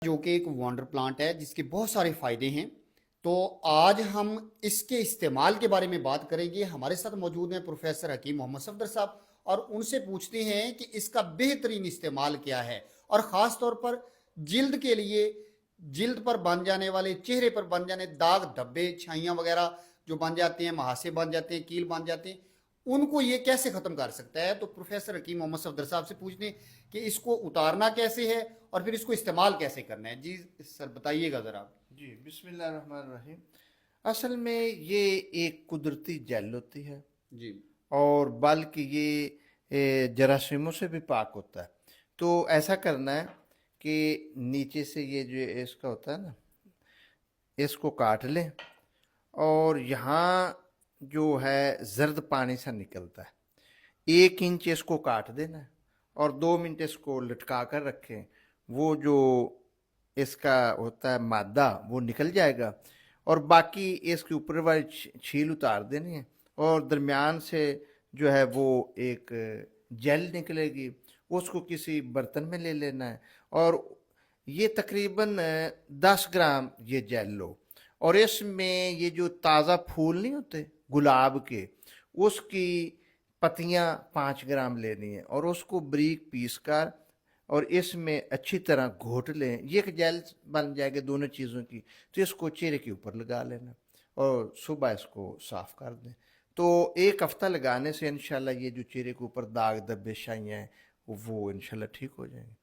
جو کہ ایک وانڈر پلانٹ ہے جس کے بہت سارے فائدے ہیں. تو آج ہم اس کے استعمال کے بارے میں بات کریں گے. ہمارے ساتھ موجود ہیں پروفیسر حکیم محمد صفدر صاحب اور ان سے پوچھتے ہیں کہ اس کا بہترین استعمال کیا ہے اور خاص طور پر جلد کے لیے جلد پر بن جانے والے چہرے پر بن جانے داغ دھبے چھائیاں وغیرہ جو بن جاتے ہیں مہاسے بن جاتے ہیں کیل بن جاتے ہیں ان کو یہ کیسے ختم کر سکتا ہے. تو پروفیسر حکیم محمد صفدر صاحب سے پوچھتے ہیں کہ اس کو اتارنا کیسے ہے اور پھر اس کو استعمال کیسے کرنا ہے. جی سر بتائیے گا ذرا. جی بسم اللہ الرحمن الرحیم. اصل میں یہ ایک قدرتی جیل ہوتی ہے جی اور بلکہ یہ جراثیموں سے بھی پاک ہوتا ہے. تو ایسا کرنا ہے کہ نیچے سے یہ جو اس کا ہوتا ہے نا اس کو کاٹ لیں اور یہاں جو ہے زرد پانی سا نکلتا ہے 1 انچ اس کو کاٹ دینا ہے اور 2 منٹ اس کو لٹکا کر رکھیں. وہ جو اس کا ہوتا ہے مادہ وہ نکل جائے گا اور باقی اس کے اوپر والی چھیل اتار دینی ہے اور درمیان سے جو ہے وہ ایک جیل نکلے گی. اس کو کسی برتن میں لے لینا ہے اور یہ تقریباً 10 گرام یہ جیل لو اور اس میں یہ جو تازہ پھول نہیں ہوتے گلاب کے اس کی پتیاں 5 گرام لینی ہیں اور اس کو بریک پیس کر اور اس میں اچھی طرح گھوٹ لیں. یہ ایک جیل بن جائے گا دونوں چیزوں کی. تو اس کو چہرے کے اوپر لگا لینا اور صبح اس کو صاف کر دیں. تو 1 ہفتہ لگانے سے انشاءاللہ یہ جو چہرے کے اوپر داغ دبے شائیاں ہیں وہ انشاءاللہ ٹھیک ہو جائیں گے.